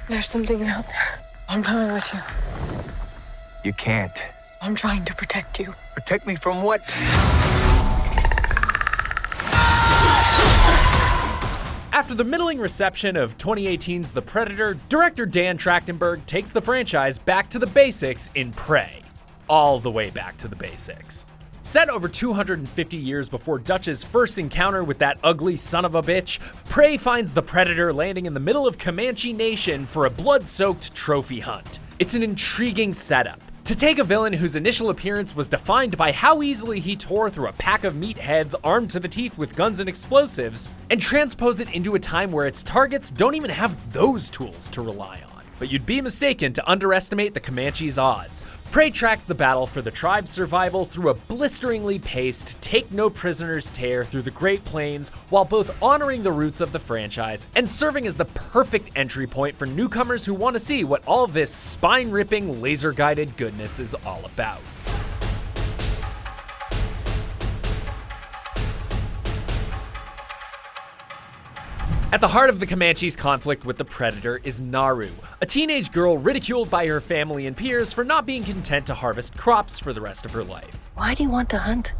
There's something out there. I'm coming with you. You can't. I'm trying to protect you. Protect me from what? After the middling reception of 2018's The Predator, director Dan Trachtenberg takes the franchise back to the basics in Prey. All the way back to the basics. Set over 250 years before Dutch's first encounter with that ugly son of a bitch, Prey finds the Predator landing in the middle of Comanche Nation for a blood-soaked trophy hunt. It's an intriguing setup. To take a villain whose initial appearance was defined by how easily he tore through a pack of meatheads armed to the teeth with guns and explosives, and transpose it into a time where its targets don't even have those tools to rely on. But you'd be mistaken to underestimate the Comanche's odds. Prey tracks the battle for the tribe's survival through a blisteringly paced, take-no-prisoners tear through the Great Plains, while both honoring the roots of the franchise and serving as the perfect entry point for newcomers who want to see what all of this spine-ripping, laser-guided goodness is all about. At the heart of the Comanche's conflict with the Predator is Naru, a teenage girl ridiculed by her family and peers for not being content to harvest crops for the rest of her life. Why do you want to hunt?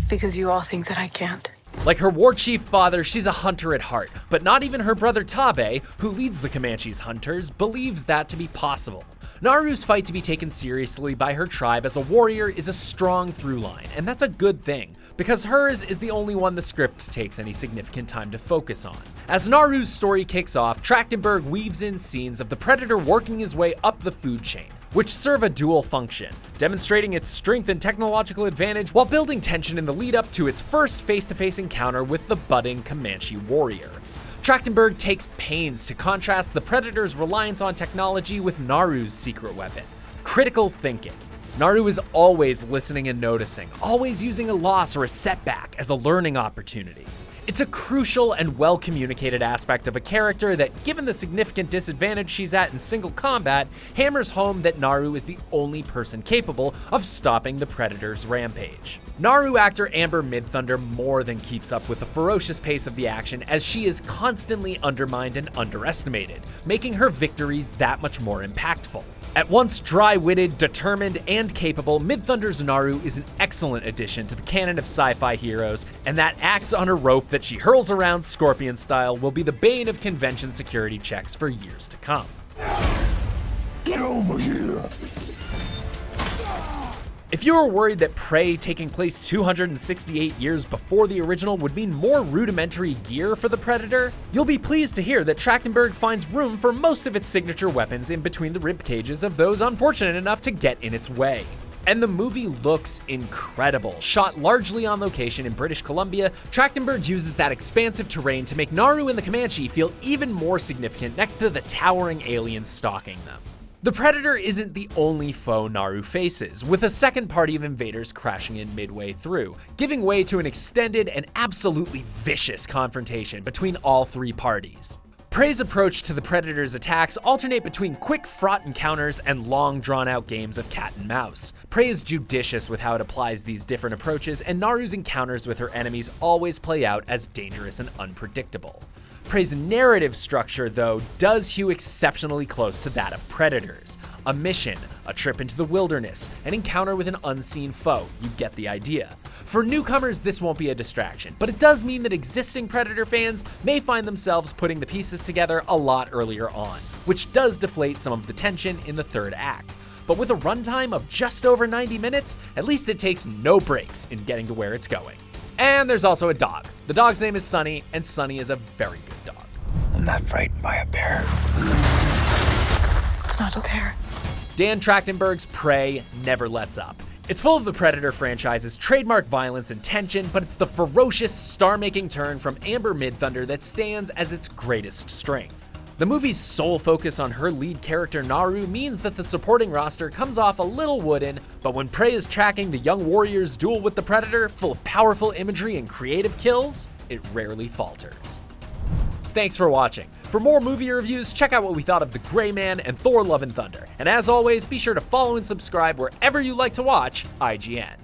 Because you all think that I can't. Like her war chief father, she's a hunter at heart, but not even her brother Tabe, who leads the Comanche's hunters, believes that to be possible. Naru's fight to be taken seriously by her tribe as a warrior is a strong through line, and that's a good thing, because hers is the only one the script takes any significant time to focus on. As Naru's story kicks off, Trachtenberg weaves in scenes of the Predator working his way up the food chain, which serve a dual function, demonstrating its strength and technological advantage while building tension in the lead up to its first face-to-face encounter with the budding Comanche warrior. Trachtenberg takes pains to contrast the Predator's reliance on technology with Naru's secret weapon, critical thinking. Naru is always listening and noticing, always using a loss or a setback as a learning opportunity. It's a crucial and well-communicated aspect of a character that, given the significant disadvantage she's at in single combat, hammers home that Naru is the only person capable of stopping the Predator's rampage. Naru actor Amber Midthunder more than keeps up with the ferocious pace of the action, as she is constantly undermined and underestimated, making her victories that much more impactful. At once dry-witted, determined, and capable, Midthunder's Naru is an excellent addition to the canon of sci-fi heroes, and that axe on a rope that she hurls around Scorpion style will be the bane of convention security checks for years to come. Get over here! If you were worried that Prey taking place 268 years before the original would mean more rudimentary gear for the Predator, you'll be pleased to hear that Trachtenberg finds room for most of its signature weapons in between the rib cages of those unfortunate enough to get in its way. And the movie looks incredible. Shot largely on location in British Columbia, Trachtenberg uses that expansive terrain to make Naru and the Comanche feel even more significant next to the towering aliens stalking them. The Predator isn't the only foe Naru faces, with a second party of invaders crashing in midway through, giving way to an extended and absolutely vicious confrontation between all three parties. Prey's approach to the Predator's attacks alternate between quick, fraught encounters and long, drawn-out games of cat and mouse. Prey is judicious with how it applies these different approaches, and Naru's encounters with her enemies always play out as dangerous and unpredictable. Prey's narrative structure, though, does hew exceptionally close to that of Predator's. A mission, a trip into the wilderness, an encounter with an unseen foe, you get the idea. For newcomers, this won't be a distraction, but it does mean that existing Predator fans may find themselves putting the pieces together a lot earlier on, which does deflate some of the tension in the third act. But with a runtime of just over 90 minutes, at least it takes no breaks in getting to where it's going. And there's also a dog. The dog's name is Sunny, and Sunny is a very good dog. I'm not frightened by a bear. It's not a bear. Dan Trachtenberg's Prey never lets up. It's full of the Predator franchise's trademark violence and tension, but it's the ferocious, star-making turn from Amber Midthunder that stands as its greatest strength. The movie's sole focus on her lead character Naru means that the supporting roster comes off a little wooden, but when Prey is tracking the young warrior's duel with the Predator, full of powerful imagery and creative kills, it rarely falters. Thanks for watching. For more movie reviews, check out what we thought of The Gray Man and Thor: Love and Thunder. And as always, be sure to follow and subscribe wherever you like to watch IGN.